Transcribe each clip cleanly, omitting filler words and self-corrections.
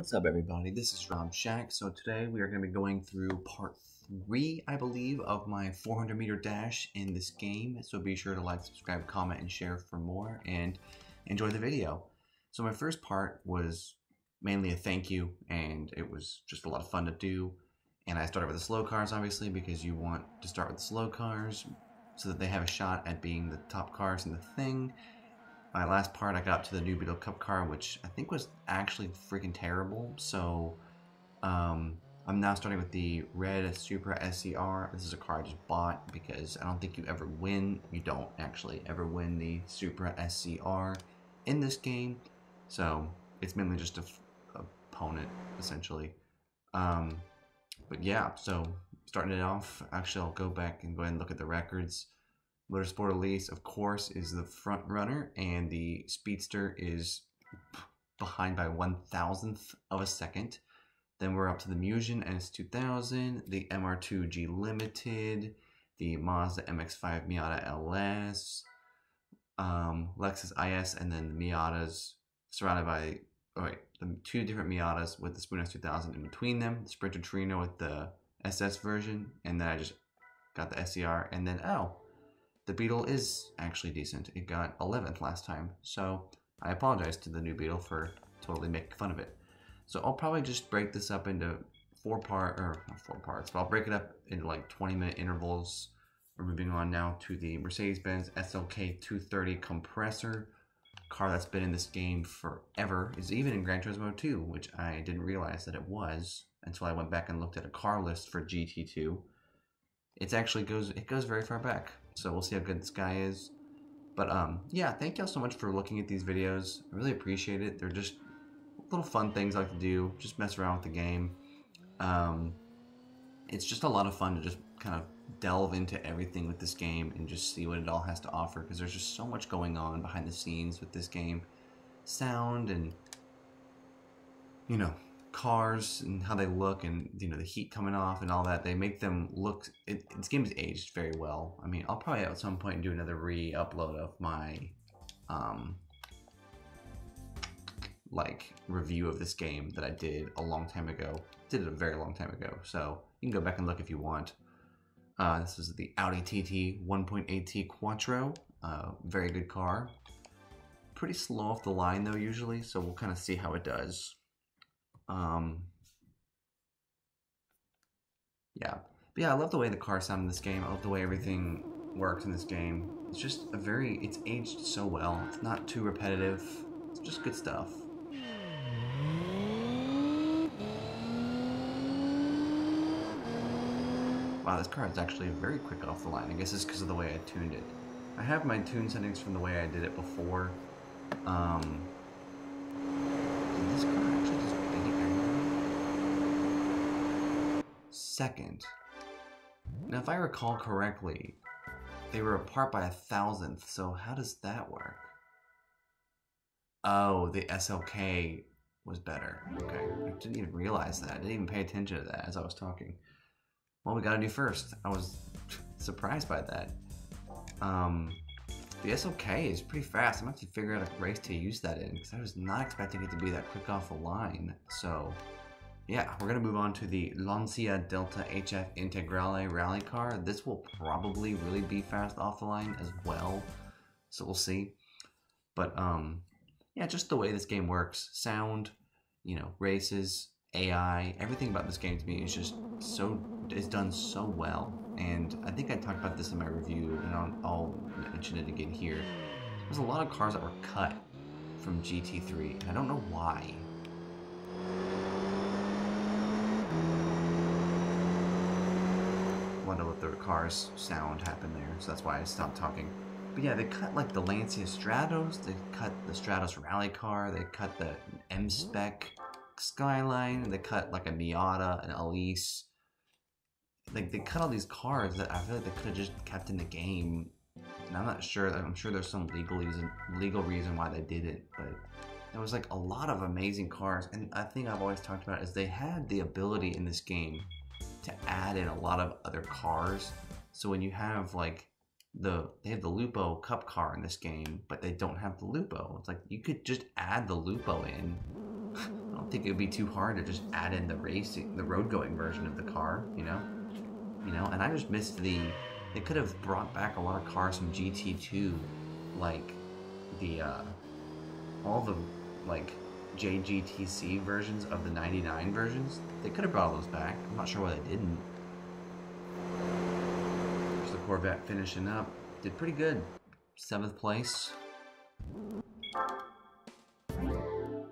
What's up, everybody? This is Rob Shack. So today we are going to be going through part 3, I believe, of my 400-meter dash in this game. So be sure to like, subscribe, comment, and share for more, and enjoy the video. So my first part was mainly a thank you, and it was just a lot of fun to do. And I started with the slow cars, obviously, because you want to start with the slow cars so that they have a shot at being the top cars in the thing. My last part, I got up to the New Beetle Cup car, which I think was actually freaking terrible. So I'm now starting with the red Supra SCR. This is a car I just bought because I don't think you ever win. You don't actually ever win the Supra SCR in this game. So it's mainly just a opponent, essentially. But yeah, so starting it off, actually I'll go back and go ahead and look at the records. Motorsport Elise, of course, is the front runner, and the Speedster is behind by 1/1000th of a second. Then we're up to the Musion S2000, the MR2G Limited, the Mazda MX-5 Miata LS, Lexus IS, and then the Miatas surrounded by, the two different Miatas with the Spoon S2000 in between them, the Sprinter Torino with the SS version, and then I just got the SCR, and then, the Beetle is actually decent. It got 11th last time, so I apologize to the New Beetle for totally making fun of it. So I'll probably just break this up into not 4 parts, but I'll break it up into like 20-minute intervals. We're moving on now to the Mercedes-Benz SLK 230 Kompressor, car that's been in this game forever. It's even in Gran Turismo 2, which I didn't realize that it was until I went back and looked at a car list for GT2. It goes very far back. So we'll see how good this guy is. But yeah, thank y'all so much for looking at these videos. I really appreciate it. They're just little fun things I like to do, just mess around with the game. It's just a lot of fun to just kind of delve into everything with this game and just see what it all has to offer, because there's just so much going on behind the scenes with this game. Sound and, you know, cars and how they look, and you know, the heat coming off and all that, they make them look, this game is aged very well. I mean, I'll probably at some point do another re-upload of my like review of this game that I did a long time ago. Did it a very long time ago, so you can go back and look if you want. This is the Audi TT 1.8T Quattro. Very good car, pretty slow off the line though usually, so we'll kind of see how it does. Yeah, but yeah, I love the way the cars sound in this game. I love the way everything works in this game. It's just it's aged so well. It's not too repetitive. It's just good stuff. Wow, this car is actually very quick off the line. I guess it's because of the way I tuned it. I have my tune settings from the way I did it before. Did this car actually just second? Now, if I recall correctly, they were apart by 1/1000th, so how does that work? Oh, the SLK was better. Okay, I didn't even realize that. I didn't even pay attention to that as I was talking. Well, we gotta do first. I was surprised by that. The SLK is pretty fast. I'm gonna have to figure out a race to use that in, because I was not expecting it to be that quick off the line. So yeah, we're gonna move on to the Lancia Delta HF Integrale rally car. This will probably really be fast off the line as well, so we'll see. But yeah, just the way this game works, sound, you know, races, AI, everything about this game to me is just it's done so well. And I think I talked about this in my review, and I'll mention it again here. There's a lot of cars that were cut from GT3, and I don't know why. Wonder what the car's sound happened there, so that's why I stopped talking. But yeah, they cut like the Lancia Stratos, they cut the Stratos rally car, they cut the M-Spec Skyline, they cut like a Miata, an Elise. Like, they cut all these cars that I feel like they could have just kept in the game. And I'm not sure, I'm sure there's some legal reason why they did it, but there was like a lot of amazing cars. And I think I've always talked about is they had the ability in this game to add in a lot of other cars. So when you have like they have the Lupo Cup car in this game, but they don't have the Lupo. It's like you could just add the Lupo in. don't think it would be too hard to just add in the road going version of the car, you know? And I just missed they could have brought back a lot of cars from GT2, like all the like JGTC versions of the 99 versions. They could have brought those back. I'm not sure why they didn't. There's the Corvette finishing up. Did pretty good. 7th place.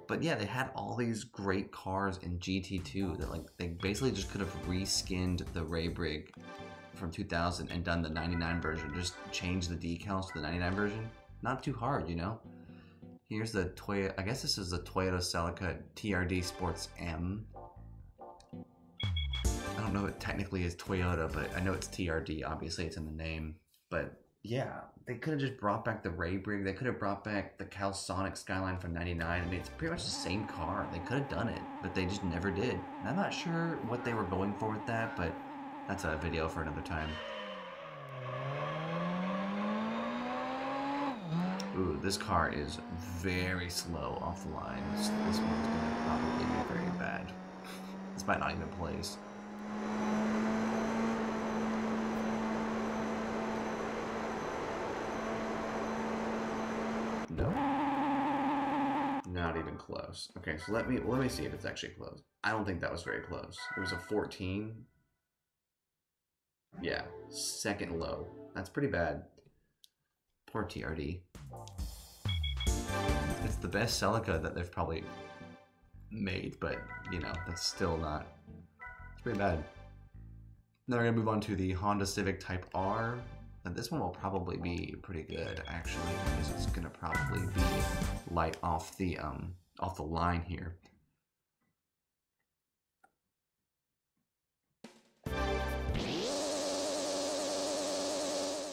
But yeah, they had all these great cars in GT2 that like they basically just could have reskinned the Ray Brig from 2000 and done the 99 version. Just change the decals to the 99 version. Not too hard, you know? Here's the Toyota, I guess this is the Toyota Celica TRD Sports M. I don't know if it technically is Toyota, but I know it's TRD. Obviously, it's in the name. But yeah, they could have just brought back the Ray Brig. They could have brought back the Sonic Skyline from 99. I mean, it's pretty much the same car. They could have done it, but they just never did. And I'm not sure what they were going for with that, but that's a video for another time. Ooh, this car is very slow off the line. This one's gonna probably be very bad. This might not even place. No. Not even close. Okay, so let me see if it's actually close. I don't think that was very close. It was a 14. Yeah, 2nd low. That's pretty bad. Poor TRD. It's the best Celica that they've probably made, but you know, that's still not. It's pretty bad. Now we're gonna move on to the Honda Civic Type R. And this one will probably be pretty good, actually, because it's gonna probably be light off the line here.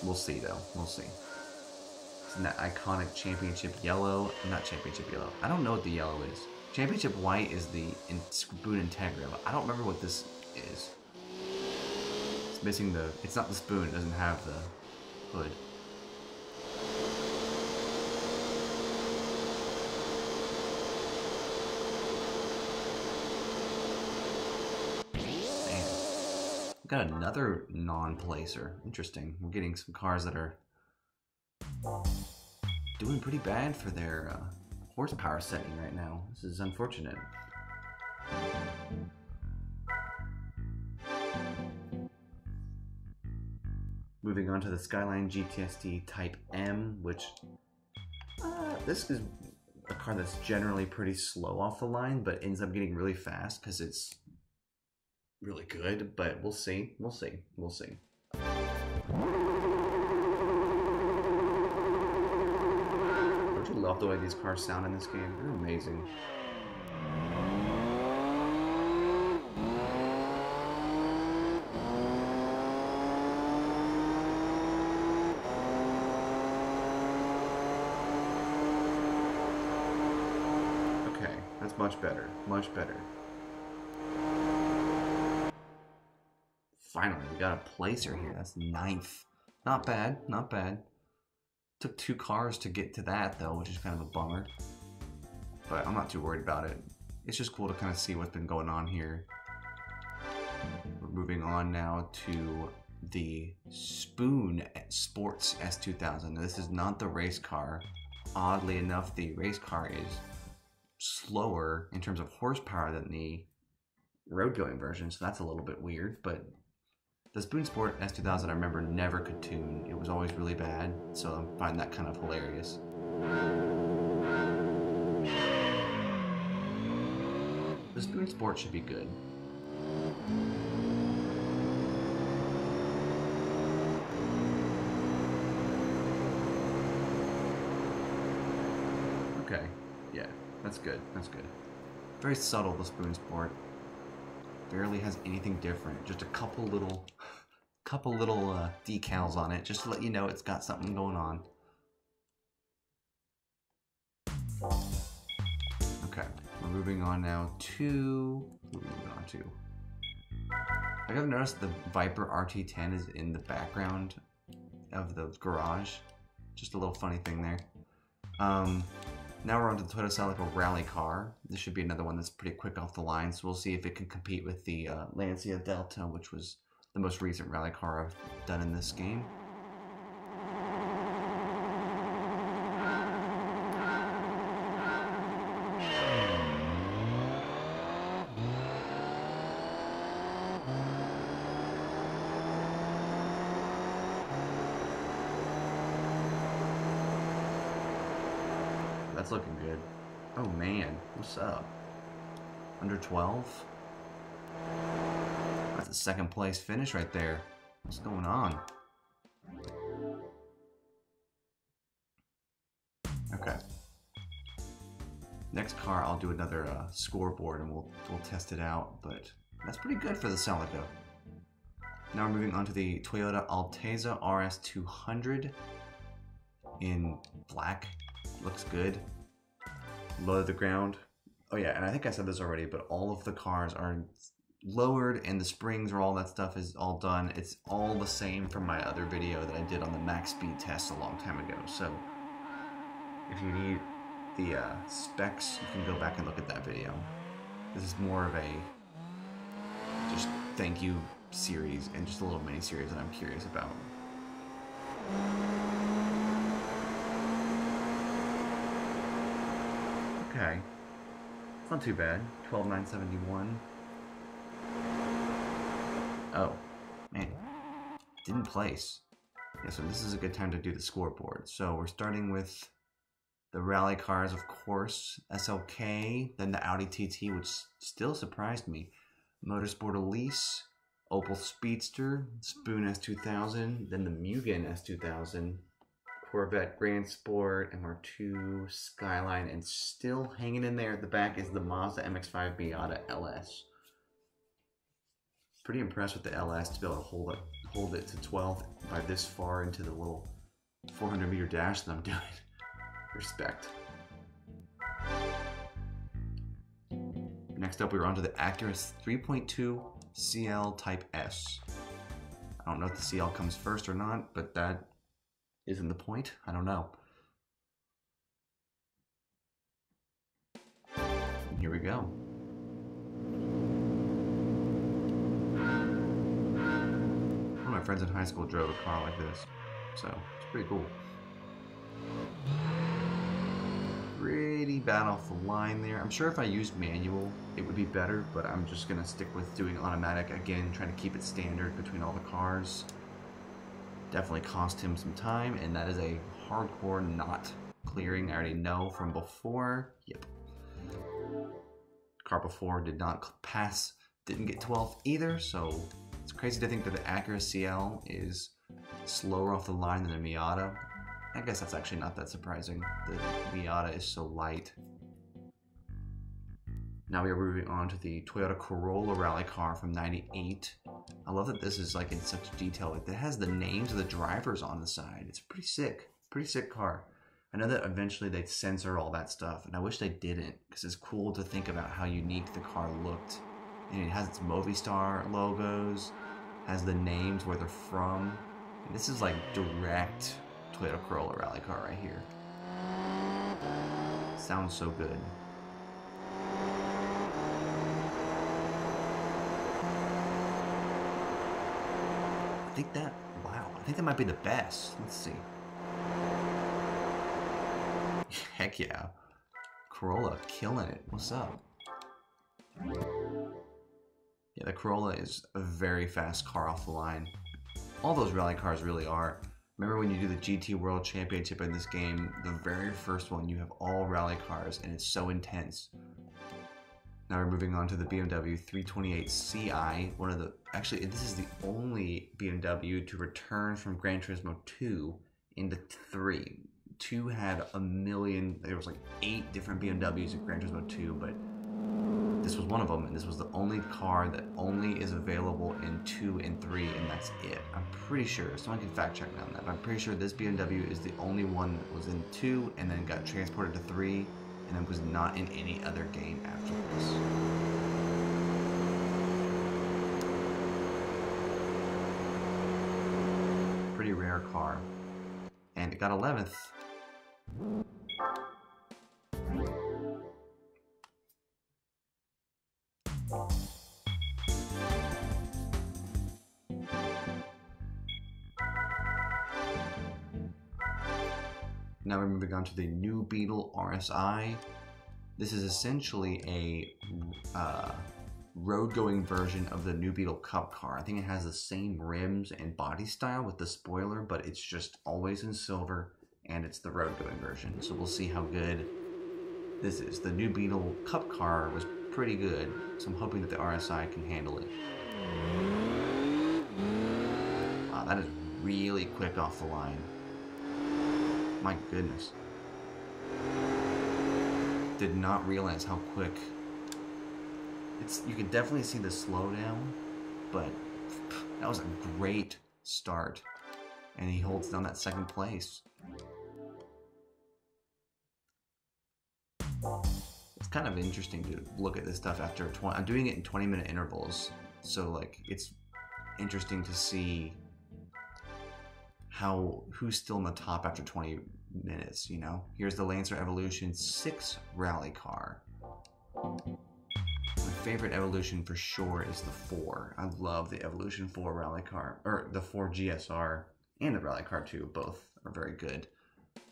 We'll see, though. We'll see. It's in that iconic championship yellow. Not championship yellow. I don't know what the yellow is. Championship white is the spoon Integra. I don't remember what this is. It's missing the. It's not the spoon. It doesn't have the hood. Got another non-placer. Interesting. We're getting some cars that are doing pretty bad for their horsepower setting right now. This is unfortunate. Moving on to the Skyline GTS-t Type M, which this is a car that's generally pretty slow off the line, but ends up getting really fast because it's really good, but we'll see. We'll see. We'll see. Don't you love the way these cars sound in this game? They're amazing. Okay, that's much better. Much better. Finally, we got a placer here. That's 9th. Not bad, not bad. Took 2 cars to get to that, though, which is kind of a bummer. But I'm not too worried about it. It's just cool to kind of see what's been going on here. We're moving on now to the Spoon Sports S2000. This is not the race car. Oddly enough, the race car is slower in terms of horsepower than the road-going version, so that's a little bit weird, but the Spoon Sport S2000 I remember never could tune. It was always really bad, so I find that kind of hilarious. The Spoon Sport should be good. Okay, yeah, that's good, that's good. Very subtle, the Spoon Sport. Barely has anything different. Just a couple little decals on it, just to let you know it's got something going on. Okay, we're moving on now to. I gotta notice the Viper RT10 is in the background of the garage. Just a little funny thing there. Now we're on to the Toyota Celica rally car. This should be another one that's pretty quick off the line, so we'll see if it can compete with the Lancia Delta, which was the most recent rally car I've done in this game. That's looking good. Oh man, what's up? Under 12? That's a second place finish right there. What's going on? Okay. Next car, I'll do another scoreboard and we'll test it out, but that's pretty good for the Celica. Now we're moving on to the Toyota Altezza RS200 in black. Looks good. Low to the ground. Oh yeah, and I think I said this already, but all of the cars are lowered and the springs or all that stuff is all done. It's all the same from my other video that I did on the max speed test a long time ago. So if you need the specs, you can go back and look at that video. This is more of a just thank you series and just a little mini series that I'm curious about. Okay, it's not too bad. 12,971. Oh, man, didn't place. Yeah, so this is a good time to do the scoreboard. So we're starting with the rally cars, of course, SLK, then the Audi TT, which still surprised me. Motorsport Elise, Opel Speedster, Spoon S2000, then the Mugen S2000, Corvette Grand Sport, MR2, Skyline, and still hanging in there at the back is the Mazda MX-5 Miata LS. Pretty impressed with the LS to be able to hold it to 12th by this far into the little 400-meter dash that I'm doing. Respect. Next up, we were onto the Acura 3.2 CL Type S. I don't know if the CL comes first or not, but that isn't the point. I don't know. And here we go. One of my friends in high school drove a car like this, so it's pretty cool. Pretty bad off the line there. I'm sure if I used manual, it would be better, but I'm just gonna stick with doing automatic again, trying to keep it standard between all the cars. Definitely cost him some time, and that is a hardcore not clearing. I already know from before. Yep. Car before did not pass, didn't get 12th either, so it's crazy to think that the Acura CL is slower off the line than the Miata. I guess that's actually not that surprising. The Miata is so light. Now we are moving on to the Toyota Corolla rally car from '98. I love that this is like in such detail. Like, it has the names of the drivers on the side. It's pretty sick car. I know that eventually they'd censor all that stuff, and I wish they didn't, because it's cool to think about how unique the car looked. And it has its Movistar logos, has the names where they're from. And this is like direct Toyota Corolla rally car right here. Sounds so good. I think that might be the best. Let's see. Heck yeah. Corolla killing it. What's up? Yeah, the Corolla is a very fast car off the line. All those rally cars really are. Remember when you do the GT World Championship in this game, the very first one, you have all rally cars and it's so intense. Now we're moving on to the BMW 328 Ci, actually this is the only BMW to return from Gran Turismo 2 into 3. 2 had a million, there was like 8 different BMWs in Gran Turismo 2, but this was one of them, and this was the only car that only is available in 2 and 3, and that's it. I'm pretty sure, someone can fact check me on that, but I'm pretty sure this BMW is the only one that was in 2 and then got transported to 3, and then was not in any other game after this. Pretty rare car. And it got 11th. Now we're moving on to the New Beetle Rsi. This is essentially a road-going version of the New Beetle Cup car. I think it has the same rims and body style with the spoiler, but it's just always in silver, and it's the road-going version. So we'll see how good this is. The New Beetle Cup car was pretty good, so I'm hoping that the Rsi can handle it. Wow, that is really quick off the line. My goodness. Did not realize how quick. You can definitely see the slowdown, but that was a great start. And he holds down that second place. It's kind of interesting to look at this stuff after I'm doing it in 20-minute intervals. So like it's interesting to see who's still in the top after 20 minutes, you know? Here's the Lancer Evolution 6 rally car. My favorite Evolution for sure is the 4. I love the Evolution 4 rally car, or the 4 GSR and the rally car too. Both are very good.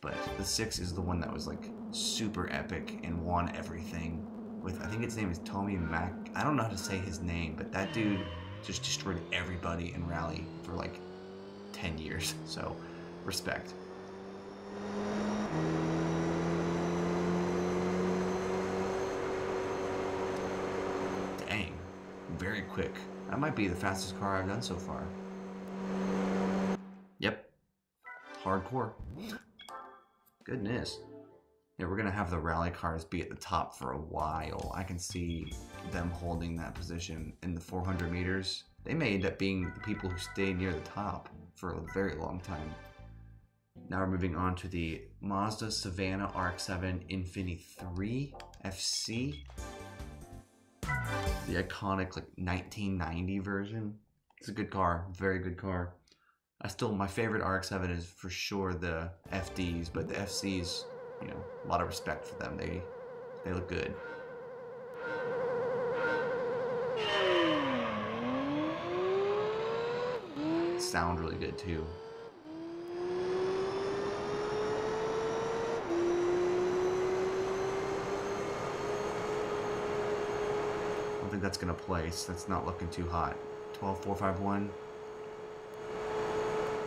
But the 6 is the one that was like super epic and won everything with, I think his name is Tommy Mac. I don't know how to say his name, but that dude just destroyed everybody in rally for like 10 years. So respect. Dang, very quick. That might be the fastest car I've done so far. Yep, hardcore. Goodness. Yeah, we're gonna have the rally cars be at the top for a while. I can see them holding that position in the 400 meters. They may end up being the people who stay near the top for a very long time. Now we're moving on to the Mazda Savanna RX-7 Infini 3 FC. The iconic like 1990 version. It's a good car, very good car. My favorite RX-7 is for sure the FDs, but the FCs, you know, a lot of respect for them. They look good. Sound really good too. I don't think that's gonna place. That's not looking too hot. 12.451.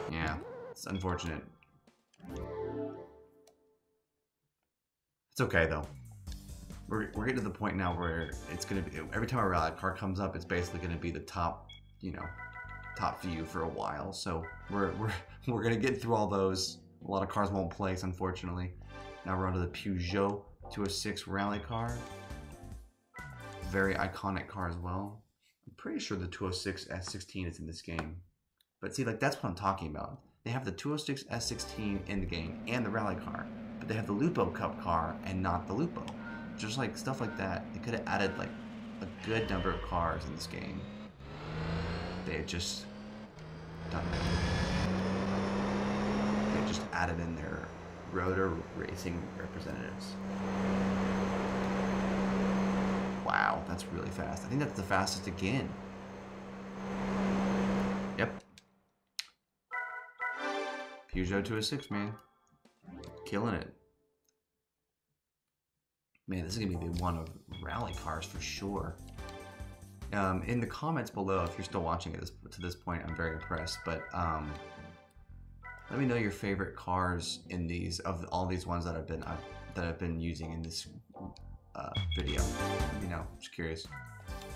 Yeah, it's unfortunate. It's okay though. We're getting to the point now where it's gonna be, every time a rally car comes up, it's basically gonna be the top, you know, top view for a while. So we're gonna get through all those. A lot of cars won't place, unfortunately. Now we're on to the Peugeot 206 rally car. Very iconic car as well. I'm pretty sure the 206 S16 is in this game. But see, like, that's what I'm talking about. They have the 206 S16 in the game and the rally car, but they have the Lupo Cup car and not the Lupo. Just like stuff like that. They could have added like a good number of cars in this game. They had just done that. They had just added in their rotor racing representatives. Wow, that's really fast. I think that's the fastest again. Yep. Peugeot 206, man. Killing it. Man, this is going to be the one of rally cars for sure. In the comments below, if you're still watching it to this point, I'm very impressed. But let me know your favorite cars in these, of all these ones that I've been using in this video. You know, just curious.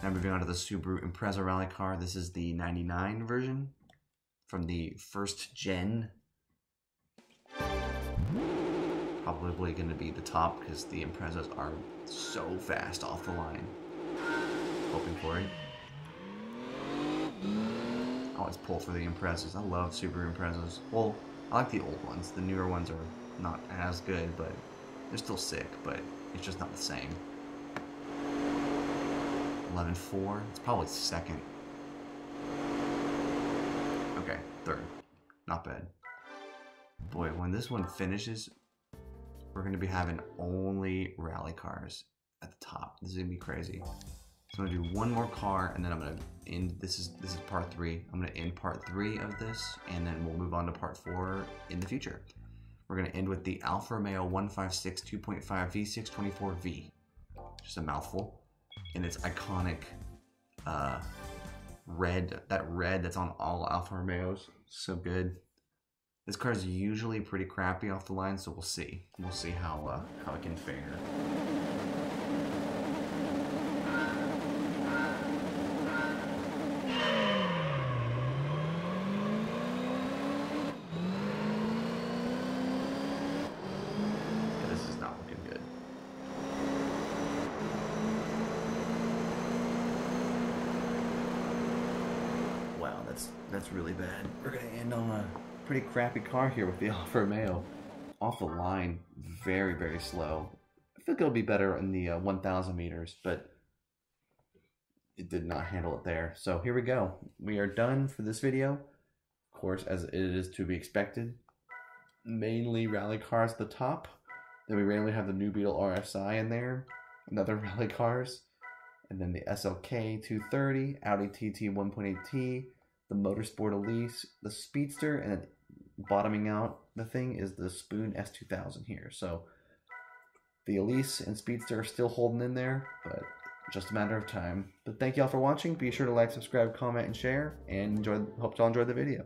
Now moving on to the Subaru Impreza rally car. This is the 99 version from the first gen. Probably going to be the top because the Imprezas are so fast off the line. Hoping for it. I always pull for the Imprezas. I love Subaru Imprezas. Well, I like the old ones. The newer ones are not as good, but they're still sick, but it's just not the same. 11.4. It's probably second. Okay, third. Not bad. Boy, when this one finishes, we're going to be having only rally cars at the top. This is going to be crazy. So I'm going to do one more car, and then I'm going to end, this is part 3. I'm going to end part 3 of this, and then we'll move on to part 4 in the future. We're going to end with the Alfa Romeo 156 2.5 V6 24V. Just a mouthful. And its iconic red, that red that's on all Alfa Romeos. So good. This car is usually pretty crappy off the line, so we'll see. We'll see how it can fare. Yeah, this is not looking good. Wow, that's really bad. We're gonna end on a pretty crappy car here with the Alfa Romeo. Off the line, very, very slow. I think it'll be better in the 1,000 meters, but it did not handle it there. So here we go. We are done for this video. Of course, as it is to be expected. Mainly rally cars at the top. Then we randomly have the New Beetle Rsi in there. Another rally cars. And then the SLK 230, Audi TT 1.8T, the Motorsport Elise, the Speedster, and then bottoming out the thing is the Spoon S2000 here. So the Elise and Speedster are still holding in there, but just a matter of time. But thank y'all for watching. Be sure to like, subscribe, comment, and share, and hope y'all enjoyed the video.